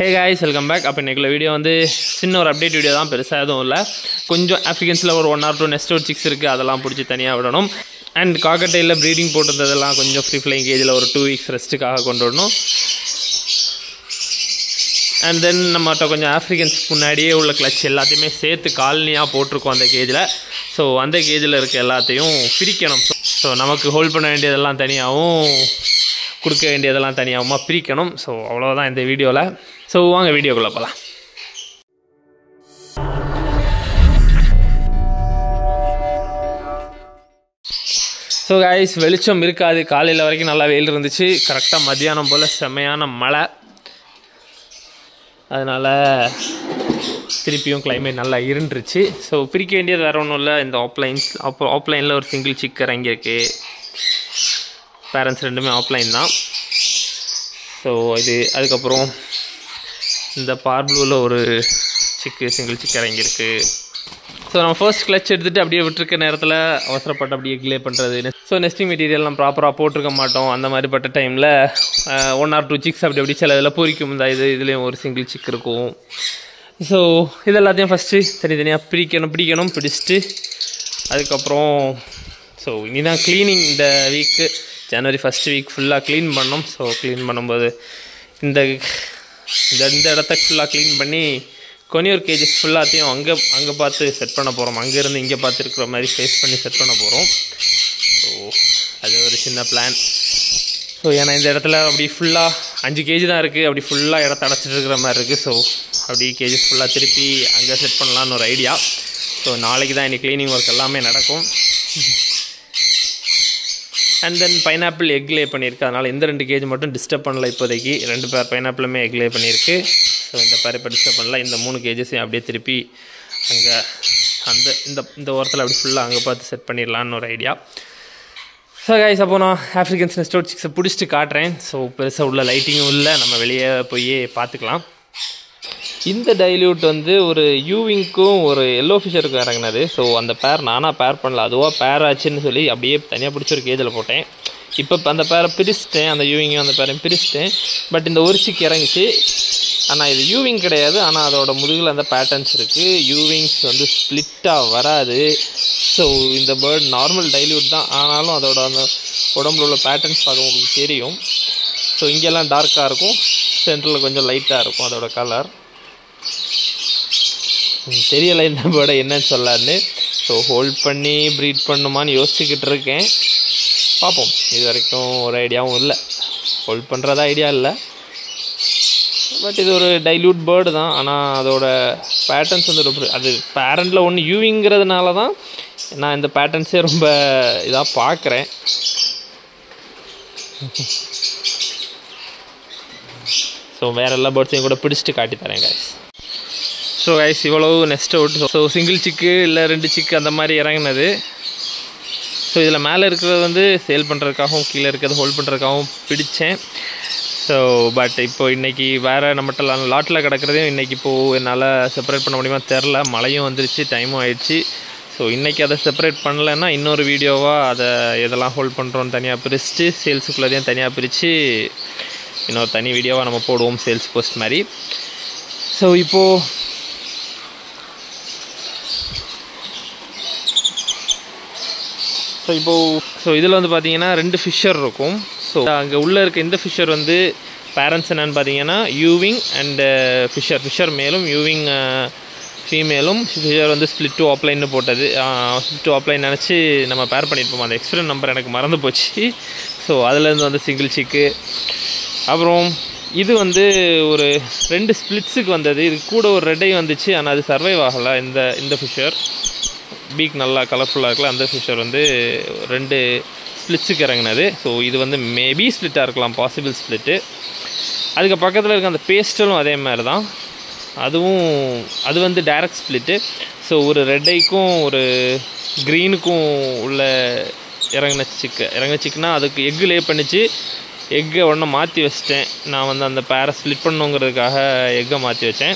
Hey guys, welcome back. அப்போ இன்னைக்குள்ள video வந்து சின்ன ஒரு அப்டேட் வீடியோ தான், பெருசாக எதுவும் இல்லை. கொஞ்சம் ஆஃப்ரிக்கன்ஸில் ஒரு 1 or 2 நெஸ்டோட் சிக்ஸ் இருக்குது, அதெல்லாம் பிடிச்சி தனியாக விடணும். அண்ட் காக்கட்டையில் ப்ரீடிங் போட்டிருந்ததெல்லாம் கொஞ்சம் ஃப்ரீ ஃப்ளைங் கேஜில் ஒரு 2 weeks ரெஸ்ட்டுக்காக கொண்டு வரணும். அண்ட் தென் நம்மகிட்ட கொஞ்சம் ஆஃப்ரிக்கன்ஸ்க்கு முன்னாடியே உள்ள கிளச் எல்லாத்தையுமே சேர்த்து காலனியாக போட்டிருக்கோம் அந்த கேஜில். ஸோ அந்த கேஜில் இருக்க எல்லாத்தையும் பிரிக்கணும். ஸோ நமக்கு ஹோல்ட் பண்ண வேண்டியதெல்லாம் தனியாகவும் கொடுக்க வேண்டியதெல்லாம் தனியாகவுமா பிரிக்கணும். ஸோ அவ்வளோதான் இந்த வீடியோவில். ஸோ வாங்க வீடியோக்குள்ளே போகலாம். ஸோ கைஸ், வெளிச்சம் இருக்காது. காலையில் வரைக்கும் நல்லா வெயில் இருந்துச்சு. கரெக்டாக மத்தியானம் போல் செம்மையான மழை. அதனால் திருப்பியும் கிளைமேட் நல்லா இருந்துருச்சு. ஸோ பிரிக்க வேண்டியது வேறு ஒன்றும் இல்லை. இந்த ஆப்லைனில் ஒரு சிங்கிள் சிக் இறங்கியிருக்கு. பேரண்ட்ஸ் ரெண்டுமே ஆஃப்லைன் தான். ஸோ இது அதுக்கப்புறம் இந்த பார்ப்ளூவில் ஒரு சிங்கிள் சிக் இறங்கியிருக்கு. ஸோ நம்ம ஃபர்ஸ்ட் கிளச் எடுத்துகிட்டு அப்படியே விட்டுருக்க நேரத்தில் அவசரப்பட்டு அப்படியே கிளே பண்ணுறது. ஸோ நெஸ்டிங் மெட்டீரியல்லாம் ப்ராப்பராக போட்டிருக்க மாட்டோம். அந்த மாதிரிப்பட்ட டைமில் 1 or 2 சிக்ஸ் அப்படி சில இதில் பொறிக்கும். இந்த இதுலேயும் ஒரு சிங்கிள் சிக் இருக்கும். ஸோ இது எல்லாத்தையும் ஃபஸ்ட்டு தனித்தனியாக பிடிக்கணும். பிடிச்சிட்டு அதுக்கப்புறம் ஸோ இனி தான் க்ளீனிங். இந்த வீக்கு ஜனவரி ஃபஸ்ட் வீக் ஃபுல்லாக க்ளீன் பண்ணோம். ஸோ க்ளீன் பண்ணும்போது இந்த இடத்த ஃபுல்லாக க்ளீன் பண்ணி கொனியூர் கேஜஸ் ஃபுல்லாத்தையும் அங்கே பார்த்து செட் பண்ண போகிறோம். அங்கேருந்து இங்கே பார்த்து இருக்கிற மாதிரி ஃபேஸ் பண்ணி செட் பண்ண போகிறோம். ஸோ அது ஒரு சின்ன பிளான். ஸோ ஏன்னா இந்த இடத்துல அப்படி ஃபுல்லாக 5 kg தான் இருக்குது. அப்படி ஃபுல்லாக இடத்த அடைச்சிட்டு இருக்கிற மாதிரி இருக்குது. ஸோ அப்படி கேஜஸ் ஃபுல்லாக திருப்பி அங்கே செட் பண்ணலான்னு ஒரு ஐடியா. ஸோ நாளைக்கு தான் இன்னைக்கு க்ளீனிங் ஒர்க் எல்லாமே நடக்கும். அண்ட் தென் பைனாப்பிள் எக் லே பண்ணியிருக்கு. அதனால் இந்த 2 kg மட்டும் டிஸ்டர்ப் பண்ணல. இப்போதைக்கு 2 பேர் பைனாப்பிளுமே எக் லே பண்ணியிருக்கு. ஸோ இந்த பேர் இப்போ டிஸ்டர்ப் பண்ணல. இந்த 3 kgஸையும் அப்படியே திருப்பி அங்கே இந்த ஓரத்தில் அப்படி ஃபுல்லாக அங்கே பார்த்து செட் பண்ணிடலான்னு ஒரு ஐடியா. ஸோ கைஸ், அப்போ நான் ஆஃப்ரிக்கன்ஸ் நெஸ்டோட் சிக்ஸை பிடிச்சிட்டு காட்டுறேன். ஸோ பெருசாக உள்ள லைட்டிங்கும் இல்லை, நம்ம வெளியே போய் பார்த்துக்கலாம். இந்த டைல்யூட் வந்து ஒரு யூவிங்க்கும் ஒரு எல்லோ ஃபிஷருக்கும் இறங்கினது. ஸோ அந்த பேர் நானாக பேர் பண்ணல, அதுவாக பேர் ஆச்சுன்னு சொல்லி அப்படியே தனியாக பிடிச்சி ஒரு கேஜில் போட்டேன். இப்போ அந்த பேரை பிரிச்சிட்டேன். அந்த யூவிங்கும் அந்த பேரையும் பிரிச்சிட்டேன். பட் இந்த ஒரு சிக் இறங்கிச்சு. ஆனால் இது யூவிங் கிடையாது. ஆனால் அதோட முதுகில் அந்த பேட்டர்ன்ஸ் இருக்குது. யூவிங்ஸ் வந்து ஸ்ப்ளிட்டாக வராது. ஸோ இந்த பேர்ட் நார்மல் டைல்யூட் தான். ஆனாலும் அதோட அந்த உடம்புல உள்ள பேட்டர்ன்ஸ் பார்க்க உங்களுக்கு தெரியும். ஸோ இங்கெல்லாம் டார்க்காக இருக்கும், சென்டரில் கொஞ்சம் லைட்டாக இருக்கும் அதோட கலர். தெரியலை இந்த பேர்டை என்னன்னு சொல்லான்னு. ஸோ ஹோல்ட் பண்ணி ப்ரீட் பண்ணுமான்னு யோசிச்சுக்கிட்டு இருக்கேன். பார்ப்போம். இது வரைக்கும் ஒரு ஐடியாவும் இல்லை. ஹோல்ட் பண்ணுறதா ஐடியா இல்லை. பட் இது ஒரு டைல்யூட் பேர்டு தான். ஆனால் அதோட பேட்டர்ன்ஸ் வந்து அது பேரண்டில் ஒன்று யூவிங்கிறதுனால தான் நான் இந்த பேட்டர்ன்ஸே ரொம்ப இதாக பார்க்குறேன். ஸோ வேறு எல்லா பேர்ட்ஸையும் கூட பிடிச்சிட்டு காட்டி தரேன் கைஸ். ஸோ கைஸ், இவ்வளவு நெஸ்ட் அவுட். ஸோ சிங்கிள் சிக்கு இல்லை 2 சிக்கு அந்த மாதிரி இறங்கினது. ஸோ இதில் மேலே இருக்கிறது வந்து சேல் பண்ணுறதுக்காகவும் கீழே இருக்கிறது ஹோல்ட் பண்ணுறதுக்காகவும் பிடித்தேன். ஸோ பட் இப்போது இன்றைக்கி வேறு நம்மகிட்ட லாட்டில் கிடக்கிறதையும் இன்றைக்கி இப்போது என்னால் செப்பரேட் பண்ண முடியுமா தெரில. மழையும் வந்துருச்சு, டைமும் ஆயிடுச்சு. ஸோ இன்றைக்கி அதை செப்பரேட் பண்ணலைன்னா இன்னொரு வீடியோவாக அதை எதெல்லாம் ஹோல்ட் பண்ணுறோன்னு தனியாக பிரிச்சுட்டு சேல்ஸுக்குள்ளதையும் தனியாக பிரித்து இன்னொரு தனி வீடியோவாக நம்ம போடுவோம், சேல்ஸ் போஸ்ட் மாதிரி. ஸோ இப்போது இதில் வந்து பார்த்தீங்கன்னா 2 ஃபிஷர் இருக்கும். ஸோ அங்கே உள்ளே இருக்க இந்த ஃபிஷர் வந்து பேரண்ட்ஸ் என்னென்னு பார்த்தீங்கன்னா யூவிங் அண்டு ஃபிஷர் மேலும் யூவிங் ஃபீமேலும். ஃபிஷர் வந்து ஸ்ப்ளிட் டு ஆப்லைன்னு போட்டது. ஸ்ப்ளிட் டு ஆப்லைன் நினச்சி நம்ம பேர் பண்ணியிருப்போம். அந்த எக்ஸ்பிரன் நம்பர் எனக்கு மறந்து போச்சு. ஸோ அதுலேருந்து வந்து சிங்கிள் சிக்கு. அப்புறம் இது வந்து ஒரு 2 ஸ்ப்ளிட்ஸுக்கு வந்தது. இது கூட ஒரு ரெட்டை வந்துச்சு. ஆனால் அது சர்வைவ் ஆகலை. இந்த ஃபிஷர் பீக் நல்லா கலர்ஃபுல்லாக இருக்குல்ல, அந்த ஃபிஷர் வந்து 2 ஸ்ப்ளிட்ஸுக்கு இறங்கினது. ஸோ இது வந்து மேபி ஸ்ப்ளிட்டாக இருக்கலாம், பாசிபிள் ஸ்ப்ளிட்டு. அதுக்கு பக்கத்தில் இருக்க அந்த பேஸ்டலும் அதே மாதிரி தான். அது வந்து டைரக்ட் ஸ்ப்ளிட்டு. ஸோ ஒரு ரெட்டைக்கும் ஒரு க்ரீனுக்கும் உள்ள இறங்கின சிக்குனா அதுக்கு எக்கு லே பண்ணிச்சு. எக்கை ஒன்று மாற்றி வச்சிட்டேன். நான் வந்து அந்த பேரை ஸ்ப்ளிட் பண்ணுங்கிறதுக்காக எக்கை மாற்றி வச்சேன்.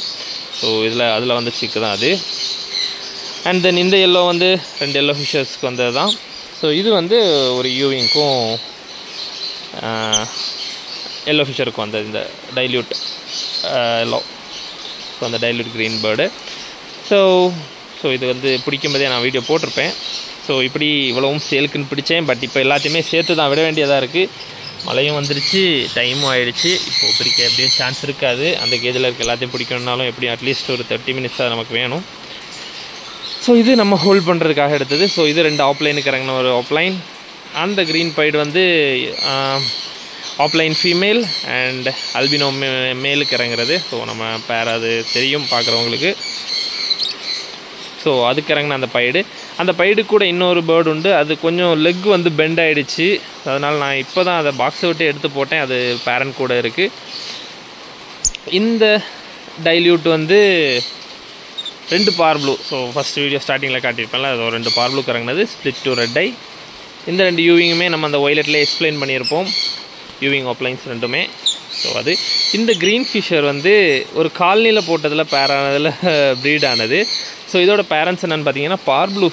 ஸோ அதில் வந்து சிக்கு தான் அது. அண்ட் தென் இந்த எல்லோ வந்து 2 எல்லோ ஃபிஷர்ஸ்க்கு வந்தது தான். ஸோ இது வந்து ஒரு யூவிங்க்கும் எல்லோ ஃபிஷருக்கும் வந்தது இந்த டைல்யூட் எல்லோ. ஸோ அந்த டைல்யூட் க்ரீன் பேர்டு. ஸோ இது வந்து பிடிக்கும்போதே நான் வீடியோ போட்டிருப்பேன். ஸோ இப்படி இவ்வளவும் சேலுக்குன்னு பிடிச்சேன். பட் இப்போ எல்லாத்தையுமே சேர்த்து தான் விட வேண்டியதாக இருக்குது. மழையும் வந்துருச்சு, டைமும் ஆகிடுச்சு. இப்போது பிடிக்க எப்படியும் சான்ஸ் இருக்காது. அந்த கேஜில் இருக்க எல்லாத்தையும் பிடிக்கணுன்னாலும் எப்படியும் அட்லீஸ்ட் ஒரு 30 மினிட்ஸாக நமக்கு வேணும். ஸோ இது நம்ம ஹோல்ட் பண்ணுறதுக்காக எடுத்தது. ஸோ இது 2 ஆப்லைனுக்கு இறங்கின ஒரு ஆப்லைன். அந்த க்ரீன் பைடு வந்து ஆப்லைன் ஃபீமேல் அண்ட் அல்பினோ மேலுக்கு இறங்குறது. ஸோ நம்ம பேர் அது தெரியும் பார்க்குறவங்களுக்கு. ஸோ அதுக்கு இறங்கின அந்த பைடு கூட இன்னொரு பேர்டு உண்டு. அது கொஞ்சம் லெக் வந்து பெண்ட் ஆகிடுச்சு. அதனால் நான் இப்போ தான் அதை பாக்ஸை விட்டு எடுத்து போட்டேன். அது பேரண்ட் கூட இருக்குது. இந்த டைல்யூட் வந்து 2 பார் ப்ளூ. ஸோ ஃபஸ்ட் வீடியோ ஸ்டார்டிங்கில் காட்டியிருப்பேன்ல, அது ஒரு 2 பார் ப்ளூ இறங்கினது, ஸ்ப்ளிட் டு ரெட் ஐ. இந்த 2 யூவிங்குமே நம்ம அந்த ஒய்லெட்லேயே எக்ஸ்பிளைன் பண்ணியிருப்போம், யூவிங் ஆப்லைன்ஸ் ரெண்டுமே. ஸோ அது இந்த க்ரீன் ஃபிஷர் வந்து ஒரு காலனியில் போட்டதில் பேரானதில் ப்ரீட் ஆனது. ஸோ இதோட பேரண்ட்ஸ் என்னென்னு பார்த்தீங்கன்னா பார் ப்ளூ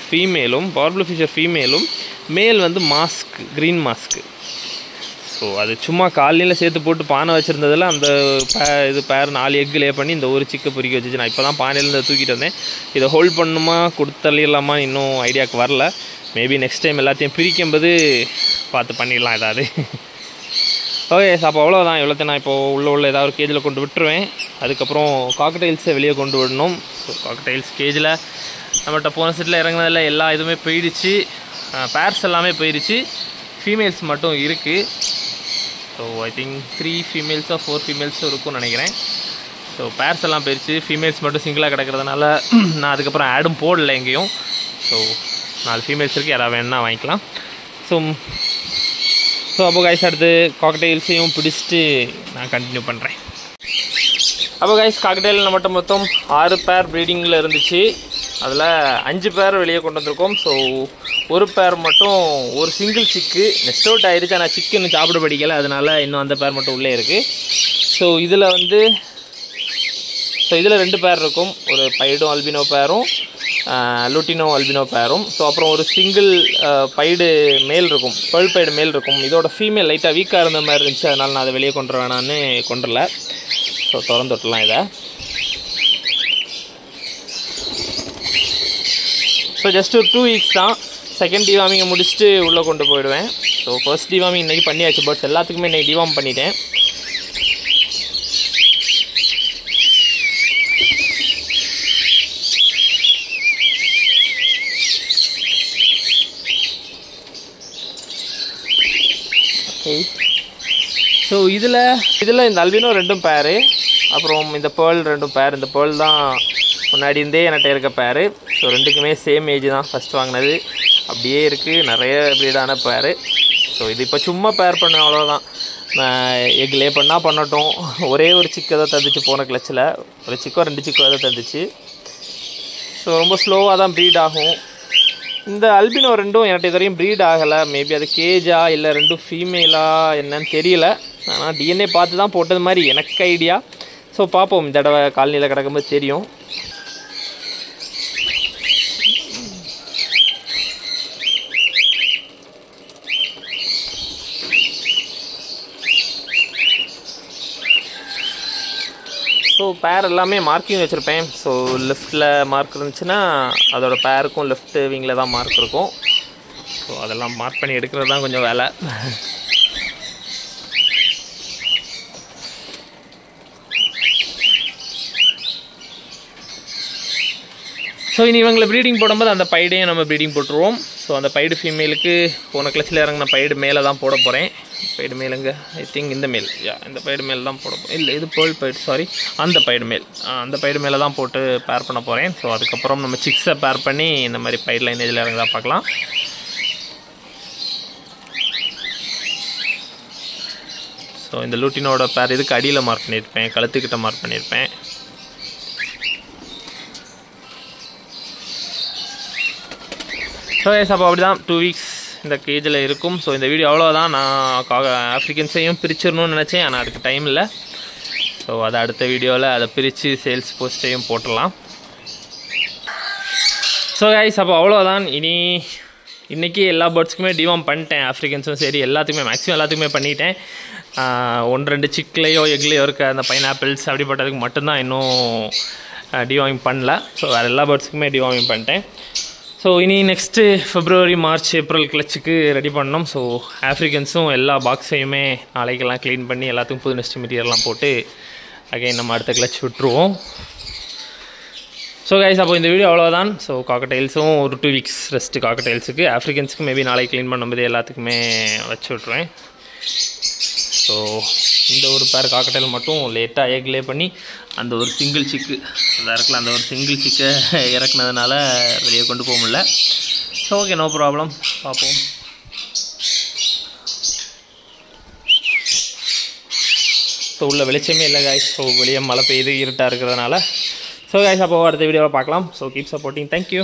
ஃபிஷர் ஃபீமேலும், மேல் வந்து மாஸ்க், க்ரீன் மாஸ்க்கு. ஸோ அது சும்மா காலனியில் சேர்த்து போட்டு பானை வச்சுருந்ததில் அந்த பேர் 4 எக் லே பண்ணி இந்த ஒரு சிக்கை பொறிக்க வச்சுச்சு. நான் இப்போ தான் பானையிலேருந்து தூக்கிட்டு வந்தேன். இதை ஹோல்ட் பண்ணணுமா கொடுத்தள்ளிடலாமா இன்னும் ஐடியாவுக்கு வரல. மேபி நெக்ஸ்ட் டைம் எல்லாத்தையும் பிரிக்கும்போது பார்த்து பண்ணிடலாம் ஏதாவது. ஓகே, அப்போ அவ்வளோதான். இவ்வளோத்தையும் நான் இப்போது உள்ள ஏதாவது ஒரு கேஜில் கொண்டு விட்டுருவேன். அதுக்கப்புறம் காக்டெயில்ஸை வெளியே கொண்டு விடணும். ஸோ காக்டெயில்ஸ் கேஜில் நம்மகிட்ட போன செட்டில் இறங்கினதில் எல்லா இதுவுமே போயிடுச்சு. பேர்ஸ் எல்லாமே போயிடுச்சு. ஃபீமேல்ஸ் மட்டும் இருக்குது. ஸோ ஐ திங்க் 3 ஃபீமேல்ஸோ 4 ஃபீமேல்ஸோ இருக்கும்னு நினைக்கிறேன். ஸோ பேர்ஸ் எல்லாம் போயிடுச்சு. ஃபீமேல்ஸ் மட்டும் சிங்கிளாக கிடக்கிறதுனால நான் அதுக்கப்புறம் ஆடும் போடலை எங்கேயும். ஸோ 4 ஃபீமேல்ஸ் இருக்குது, யாராவது வேணுன்னா வாங்கிக்கலாம். ஸோ அப்போ கைஸ் அடுத்து காக்டெயில்ஸையும் பிடிச்சிட்டு நான் கண்டினியூ பண்ணுறேன். அப்போ கைஸ் காக்டெயில் நம்மகிட்ட மொத்தம் 6 பேர் ப்ரீடிங்கில் இருந்துச்சு. அதில் 5 பேர் வெளியே கொண்டு வந்திருக்கோம். ஸோ ஒரு பேர் மட்டும் ஒரு சிங்கிள் சிக்கு நெஸ்ட் அவுட் ஆகிடுச்சு. ஆனால் சிக்கு இன்னும் சாப்பிட படிக்கலை, அதனால் இன்னும் அந்த பேர் மட்டும் உள்ளே இருக்குது. ஸோ இதில் 2 பேர் இருக்கும். ஒரு பைடும் அல்பினோ பேரும், லூட்டினோ அல்பினோ பேரும். ஸோ அப்புறம் ஒரு சிங்கிள் பைடு மேல் இருக்கும், பேர்ல் பைடு மேல் இருக்கும். இதோட ஃபீமேல் லைட்டாக வீக்காக இருந்த மாதிரி இருந்துச்சு, அதனால் நான் அதை வெளியே கொண்டு வேணான்னு கொண்டுல. ஸோ திறந்து விட்டுலாம் இதை. ஸோ ஜஸ்ட் ஒரு 2 வீக்ஸ் தான். செகண்ட் டிவார்மிங்கை முடிச்சுட்டு உள்ளே கொண்டு போயிடுவேன். ஸோ ஃபர்ஸ்ட் டிவார்மிங் இன்றைக்கி பண்ணியாச்சு. பட்ஸ் எல்லாத்துக்குமே இன்றைக்கி டிவார்ம் பண்ணிட்டேன். ஸோ இதில் இந்த அல்பினோ 2 பேரு, அப்புறம் இந்த பேர்ல் 2 பேர். இந்த பேர்ல் தான் முன்னாடி இருந்தே என்கிட்ட இருக்க பேரு. ஸோ 2க்குமே சேம் ஏஜ் தான், ஃபஸ்ட் வாங்கினது அப்படியே இருக்குது. நிறைய ப்ரீடான பேர். ஸோ இது இப்போ சும்மா பேர் பண்ண அவ்வளோதான். எக் லே பண்ணால் பண்ணட்டும். ஒரே ஒரு சிக்கை தான் தந்துச்சு போன கிளச்சில். ஒரு சிக்கோ 2 சிக்கோ தான் தந்துச்சு. ஸோ ரொம்ப ஸ்லோவாக தான் ப்ரீட் ஆகும். இந்த அல்பினோ 2ம் என்கிட்ட இது வரையும் ப்ரீட் ஆகலை. மேபி அது கேஜா இல்லை 2 ஃபீமேலா என்னன்னு தெரியல. ஆனால் டிஎன்ஏ பார்த்து தான் போட்டது மாதிரி எனக்கு ஐடியா. ஸோ பார்ப்போம், இந்த தடவை காலனியில் கிடக்கும்போது தெரியும். ஸோ பேர் எல்லாமே மார்க்கிங் வச்சுருப்பேன். ஸோ லெஃப்ட்டில் மார்க் இருந்துச்சுன்னா அதோட பேருக்கும் லெஃப்ட் விங்கில் தான் மார்க் இருக்கும். ஸோ அதெல்லாம் மார்க் பண்ணி எடுக்கிறது தான் கொஞ்சம் வேலை. ஸோ இனி இவங்களை ப்ரீடிங் போடும்போது அந்த பைடையும் நம்ம ப்ரீடிங் போட்டுருவோம். ஸோ அந்த பைடு ஃபீமேலுக்கு போன கிளச்சில் இறங்கின பைடு மேலே தான் போட போகிறேன். பைடு மேலுங்க ஐ திங்க் இந்த மேல், இந்த பைடு மேல் தான் போட போகிறேன். இல்லை இது பேர்ல் பைடு, சாரி, அந்த பைடு மேலே தான் போட்டு பேர் பண்ண போகிறேன். ஸோ அதுக்கப்புறம் நம்ம சிக்ஸை பேர் பண்ணி இந்த மாதிரி பைடு லைனேஜில் இறங்கி தான் பார்க்கலாம். ஸோ இந்த லூட்டினோட பேர் இதுக்கு அடியில் மார்க் பண்ணியிருப்பேன், கழுத்துக்கிட்ட மார்க் பண்ணியிருப்பேன். ஸோ அப்போ அப்படி தான் 2 வீக்ஸ் இந்த கேஜில் இருக்கும். ஸோ இந்த வீடியோ அவ்வளோதான். நான் ஆஃப்ரிக்கன்ஸையும் பிரிச்சிடணும்னு நினச்சேன், ஆனால் அதுக்கு டைம் இல்லை. ஸோ அதை அடுத்த வீடியோவில் அதை பிரித்து சேல்ஸ் போஸ்ட்டையும் போட்டுடலாம். ஸோ கைஸ் அப்போ அவ்வளோதான். இனி இன்றைக்கி எல்லா பேர்ட்ஸ்க்குமே டிவார்ம் பண்ணிட்டேன். ஆஃப்ரிக்கன்ஸும் சரி எல்லாத்துக்குமே மேக்ஸிமம் எல்லாத்துக்குமே பண்ணிட்டேன். 1-2 சிக்லேயோ எக்லேயோ இருக்க அந்த பைனாப்பிள்ஸ் அப்படிப்பட்டதுக்கு மட்டும்தான் இன்னும் டிவார்மிங் பண்ணல. ஸோ வேறு எல்லா பேர்ட்ஸுக்குமே டிவார்மிங் பண்ணிட்டேன். ஸோ இனி நெக்ஸ்ட்டு February, March, April கிளச்சுக்கு ரெடி பண்ணோம். ஸோ ஆஃப்ரிக்கன்ஸும் எல்லா பாக்ஸையுமே நாளைக்கெல்லாம் க்ளீன் பண்ணி எல்லாத்துக்கும் புது நெஸ்ட் மெட்டீரியல்லாம் போட்டு அகைன் நம்ம அடுத்த கிளச் விட்டுருவோம். ஸோ கைஸ், அப்போ இந்த வீடியோ அவ்வளோதான். ஸோ காக்கடைல்ஸும் ஒரு 2 weeks ரெஸ்ட்டு காக்கடைல்ஸுக்கு. ஆஃப்ரிக்கன்ஸுக்கு மேபி நாளைக்கு க்ளீன் பண்ணும்போது எல்லாத்துக்குமே வச்சு விட்ருவேன். ஸோ இந்த ஒரு பேர் காக்கடைல் மட்டும் லேட்டாக எக் லே பண்ணி அந்த ஒரு சிங்கிள் சிக்கு அதாக இருக்குல்ல, அந்த ஒரு சிங்கிள் சிக்கை இறக்குனதுனால வெளியே கொண்டு போக முடியல. ஸோ ஓகே, நோ ப்ராப்ளம், பார்ப்போம். ஸோ உள்ள வெளிச்சமே இல்லை காய்ஸ். ஸோ வெளியே மழை பெய்யுது, இருட்டாக இருக்கிறதுனால. ஸோ காய்ஸ், அப்போ அடுத்த வீடியோவை பார்க்கலாம். So keep supporting. தேங்க்யூ.